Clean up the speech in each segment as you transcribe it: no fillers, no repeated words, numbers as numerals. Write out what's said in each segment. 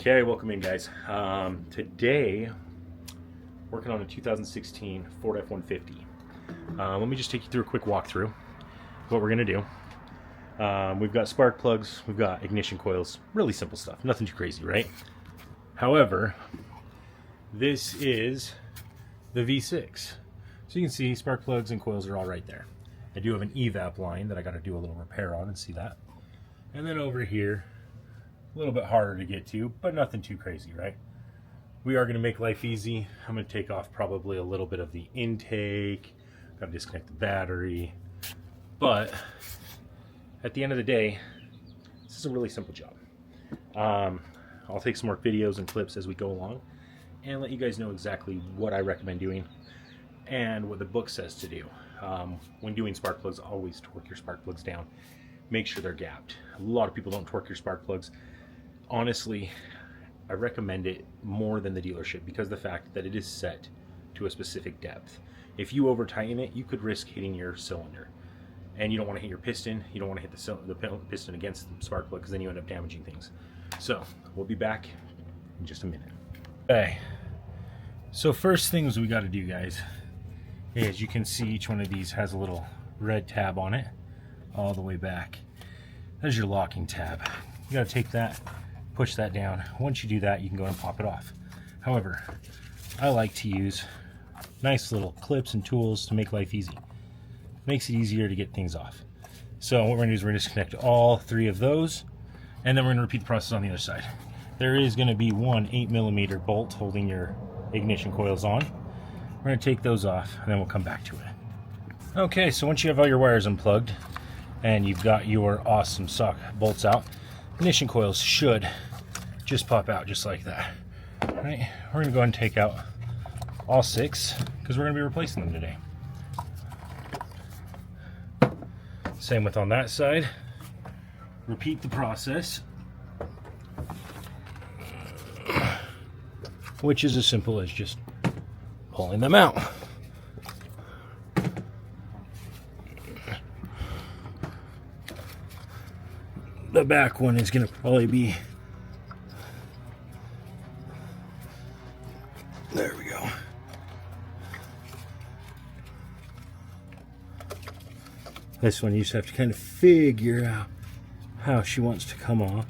Okay, welcome in, guys. Today, working on a 2016 Ford F-150. Let me just take you through a quick walkthrough of what we're gonna do. We've got spark plugs, we've got ignition coils, really simple stuff, nothing too crazy, right? However, this is the V6. So you can see spark plugs and coils are all right there. I do have an evap line that I gotta do a little repair on and see that. And then over here, a little bit harder to get to, but nothing too crazy, right? We are going to make life easy. I'm going to take off probably a little bit of the intake. Got to disconnect the battery. But at the end of the day, this is a really simple job. I'll take some more videos and clips as we go along and let you guys know exactly what I recommend doing and what the book says to do. When doing spark plugs, always torque your spark plugs down. Make sure they're gapped. A lot of people don't torque your spark plugs. Honestly, I recommend it more than the dealership because of the fact that it is set to a specific depth. If you over tighten it, you could risk hitting your cylinder, and you don't want to hit your piston. You don't want to hit the piston against the spark plug because then you end up damaging things. So we'll be back in just a minute. Okay, so first things we got to do, guys, is you can see each one of these has a little red tab on it all the way back. There's your locking tab. You got to take that, push that down. Once you do that, you can go and pop it off. However, I like to use nice little clips and tools to make life easy. Makes it easier to get things off. So what we're going to do is we're going to disconnect all three of those, and then we're going to repeat the process on the other side. There is going to be one 8mm bolt holding your ignition coils on. We're going to take those off, and then we'll come back to it. Okay, so once you have all your wires unplugged, and you've got your awesome sock bolts out, ignition coils should just pop out just like that. All right, we're going to go ahead and take out all 6 because we're going to be replacing them today. Same with on that side. Repeat the process, which is as simple as just pulling them out. The back one is going to probably be, there we go. This one you just have to kind of figure out how she wants to come off.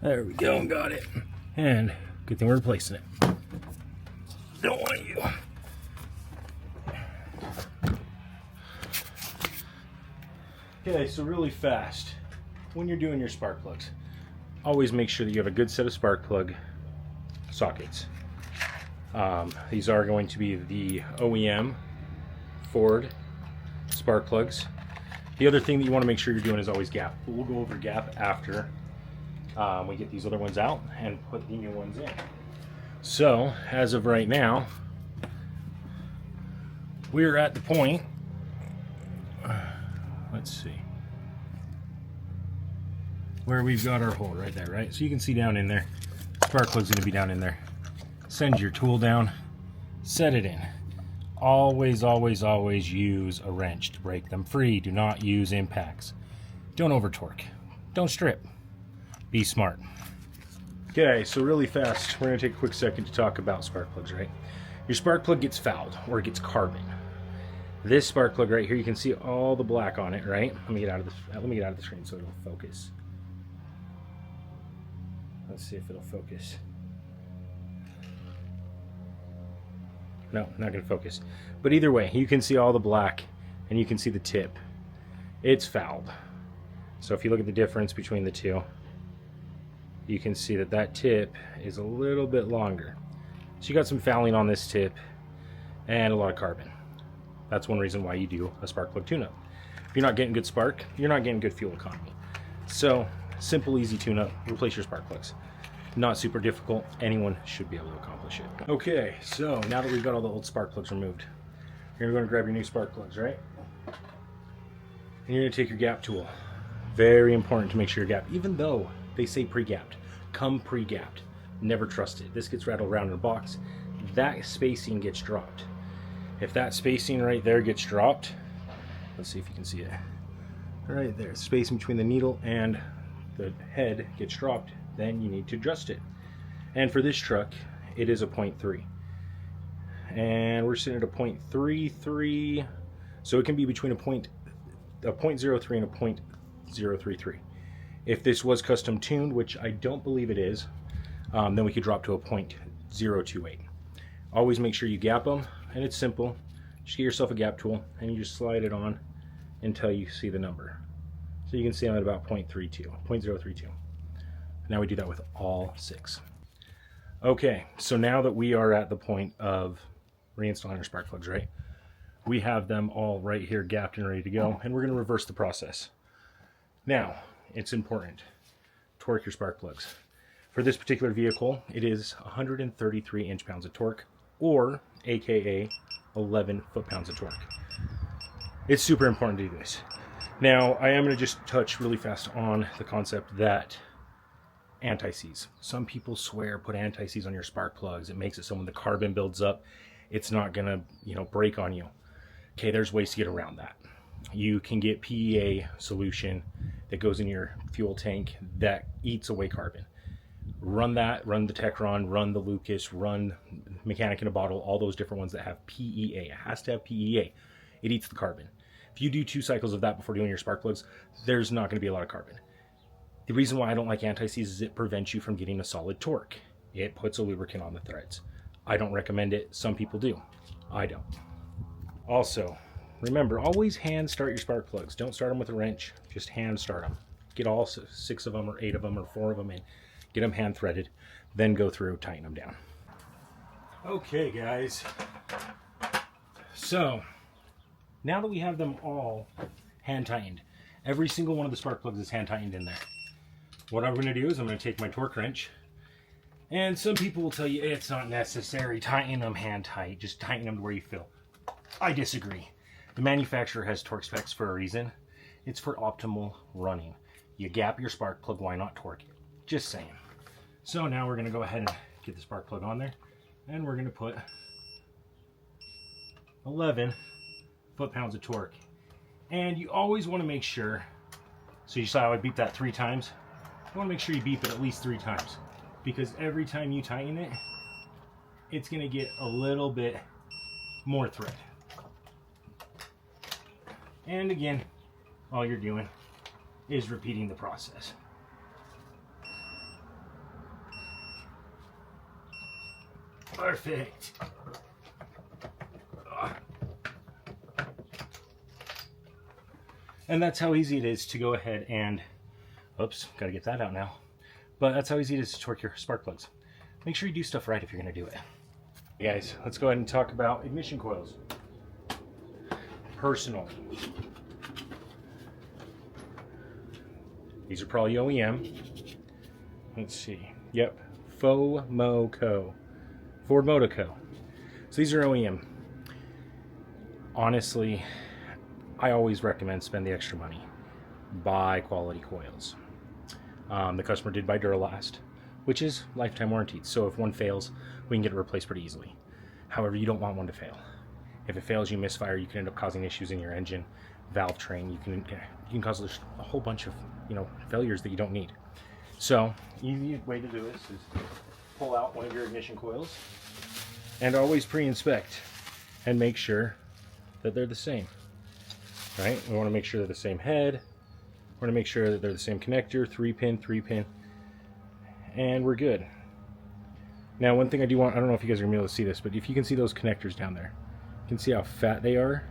There we go, got it. And good thing we're replacing it. Don't want you. Okay, so really fast, when you're doing your spark plugs, always make sure that you have a good set of spark plug sockets. These are going to be the OEM Ford spark plugs. The other thing that you want to make sure you're doing is always gap. We'll go over gap after we get these other ones out and put the new ones in. So, as of right now, we're at the point, let's see, where we've got our hole right there, right? So you can see down in there, spark plug's gonna be down in there. Send your tool down, set it in. Always, always, always use a wrench to break them free. Do not use impacts. Don't over torque. Don't strip. Be smart. Okay, so really fast, we're going to take a quick second to talk about spark plugs, right? Your spark plug gets fouled or it gets carbon. This spark plug right here, you can see all the black on it, right? Let me get out of the screen so it'll focus. Let's see if it'll focus. No, not going to focus. But either way, you can see all the black and you can see the tip. It's fouled. So if you look at the difference between the two, you can see that that tip is a little bit longer. So you got some fouling on this tip and a lot of carbon. That's one reason why you do a spark plug tune-up. If you're not getting good spark, you're not getting good fuel economy. So simple, easy tune-up, replace your spark plugs. Not super difficult, anyone should be able to accomplish it. Okay, so now that we've got all the old spark plugs removed, you're gonna grab your new spark plugs, right? And you're gonna take your gap tool. Very important to make sure you're gapped, even though they say pre-gapped. Come pre-gapped. Never trust it. This gets rattled around in a box. That spacing gets dropped. If that spacing right there gets dropped, let's see if you can see it. Right there, spacing between the needle and the head gets dropped, then you need to adjust it. And for this truck, it is a 0.3. And we're sitting at a 0.33, so it can be between a 0.03 and a 0.033. If this was custom tuned, which I don't believe it is, then we could drop to a 0.028. Always make sure you gap them, and it's simple. Just get yourself a gap tool and you just slide it on until you see the number. So you can see I'm at about 0.32. Now we do that with all 6. Okay, so now that we are at the point of reinstalling our spark plugs, right? We have them all right here gapped and ready to go, and we're going to reverse the process. Now, it's important. Torque your spark plugs. For this particular vehicle, it is 133 inch-pounds of torque, or aka 11 foot-pounds of torque. It's super important to do this. Now, I am going to just touch really fast on the concept that anti-seize. Some people swear put anti-seize on your spark plugs. It makes it so when the carbon builds up, it's not going to, break on you. Okay, there's ways to get around that. You can get PEA solution that goes in your fuel tank that eats away carbon. Run that, run the Techron, run the Lucas, run Mechanic in a Bottle, all those different ones that have PEA. It has to have PEA. It eats the carbon. If you do 2 cycles of that before doing your spark plugs, there's not going to be a lot of carbon. The reason why I don't like anti-seize is it prevents you from getting a solid torque. It puts a lubricant on the threads. I don't recommend it. Some people do. I don't. Also, remember, always hand start your spark plugs. Don't start them with a wrench. Just hand start them. Get all 6 of them or 8 of them or 4 of them in. Get them hand threaded. Then go through, tighten them down. Okay, guys. So, now that we have them all hand tightened, every single one of the spark plugs is hand tightened in there. What I'm going to do is I'm going to take my torque wrench, and some people will tell you it's not necessary. Tighten them hand tight. Just tighten them to where you feel. I disagree. The manufacturer has torque specs for a reason. It's for optimal running. You gap your spark plug, why not torque it? Just saying. So now we're going to go ahead and get the spark plug on there, and we're going to put 11 foot-pounds of torque. And you always want to make sure, so you saw how I beeped that 3 times? You want to make sure you beep it at least 3 times, because every time you tighten it, it's going to get a little bit more thread. And again, all you're doing is repeating the process. Perfect. And that's how easy it is to go ahead and, oops, gotta get that out now. But that's how easy it is to torque your spark plugs. Make sure you do stuff right if you're gonna do it. Hey guys, let's go ahead and talk about ignition coils. Personal. These are probably OEM. Let's see. Yep. FOMOCO. Ford Motor Co. So these are OEM. Honestly, I always recommend spend the extra money. Buy quality coils. The customer did buy Duralast, which is lifetime warranted. So if one fails, we can get it replaced pretty easily. However, you don't want one to fail. If it fails, you misfire, you can end up causing issues in your engine, valve train. You can cause a whole bunch of failures that you don't need. So, easy way to do this is pull out one of your ignition coils and always pre-inspect and make sure that they're the same. Right? We want to make sure they're the same head. We want to make sure that they're the same connector, 3-pin, and we're good. Now, one thing I do want, I don't know if you guys are going to be able to see this, but if you can see those connectors down there, you can see how fat they are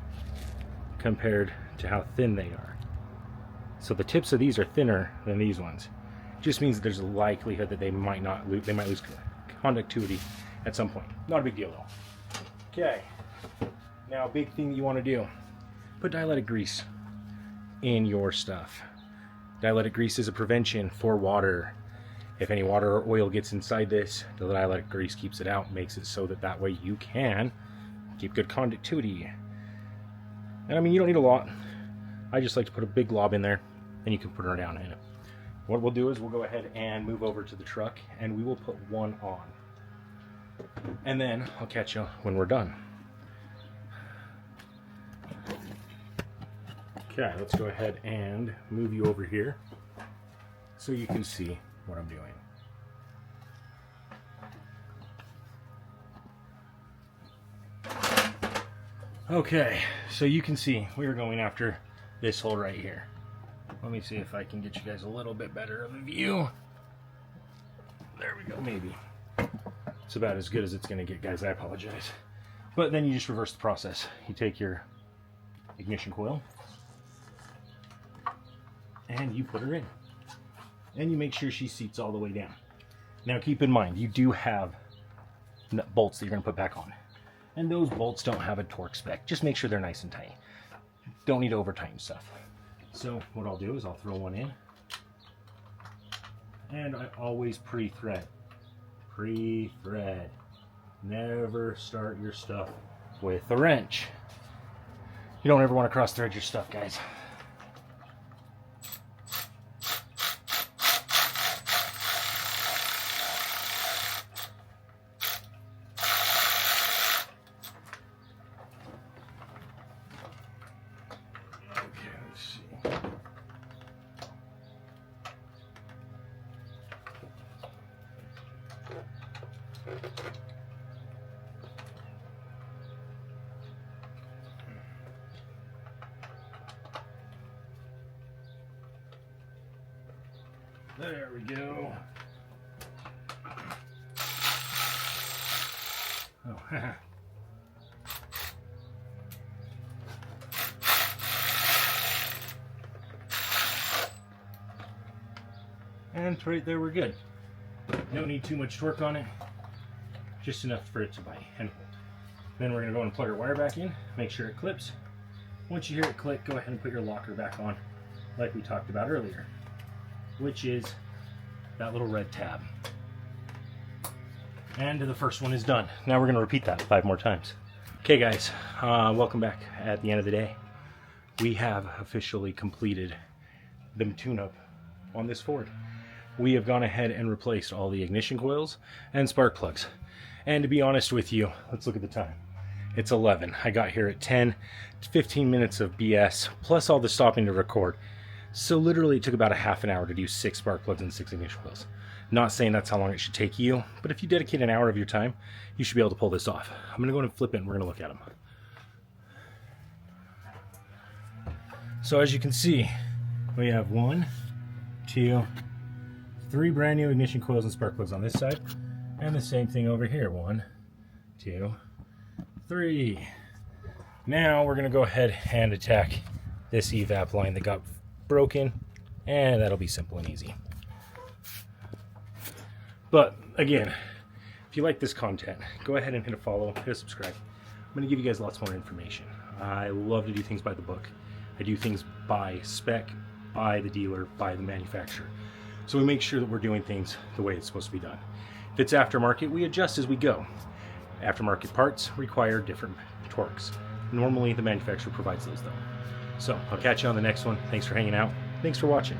compared to how thin they are. So the tips of these are thinner than these ones. It just means that there's a likelihood that they might lose conductivity at some point. Not a big deal though. Okay. Now, a big thing that you want to do, put dielectric grease in your stuff. Dielectric grease is a prevention for water. If any water or oil gets inside this, the dielectric grease keeps it out, makes it so that way you can keep good conductivity. And I mean, you don't need a lot. I just like to put a big glob in there, and you can put her down in it. What we'll do is we'll go ahead and move over to the truck, and we will put one on. And then I'll catch you when we're done. Okay, let's go ahead and move you over here so you can see what I'm doing. Okay, so you can see we are going after this hole right here. Let me see if I can get you guys a little bit better of a view. There we go, maybe. It's about as good as it's gonna get, guys, I apologize. But then you just reverse the process. You take your ignition coil and you put her in. And you make sure she seats all the way down. Now keep in mind, you do have bolts that you're gonna put back on. And those bolts don't have a torque spec. Just make sure they're nice and tight. Don't need to over tighten stuff. So what I'll do is I'll throw one in. And I always pre-thread. Pre-thread. Never start your stuff with a wrench. You don't ever want to cross-thread your stuff, guys. There we go. Oh, and right there we're good. Don't need too much torque on it, just enough for it to bite and hold. Then we're going to go and plug our wire back in, make sure it clips. Once you hear it click, go ahead and put your locker back on like we talked about earlier, which is that little red tab. And the first one is done. Now we're going to repeat that 5 more times. Okay guys, welcome back. At the end of the day, we have officially completed the tune-up on this Ford. We have gone ahead and replaced all the ignition coils and spark plugs. And to be honest with you, let's look at the time. It's 11. I got here at 10. 15 minutes of BS, plus all the stopping to record. So literally it took about a half an hour to do 6 spark plugs and 6 ignition coils. Not saying that's how long it should take you, but if you dedicate an hour of your time, you should be able to pull this off. I'm going to go and flip it and we're going to look at them. So as you can see, we have 1, 2, 3 brand new ignition coils and spark plugs on this side, and the same thing over here. 1, 2, 3. Now we're going to go ahead and attack this evap line that got broken, and that'll be simple and easy. But again, if you like this content, go ahead and hit a follow, hit a subscribe. I'm going to give you guys lots more information. I love to do things by the book. I do things by spec, by the dealer, by the manufacturer. So we make sure that we're doing things the way it's supposed to be done. If it's aftermarket, we adjust as we go. Aftermarket parts require different torques. Normally the manufacturer provides those though. So I'll catch you on the next one. Thanks for hanging out. Thanks for watching.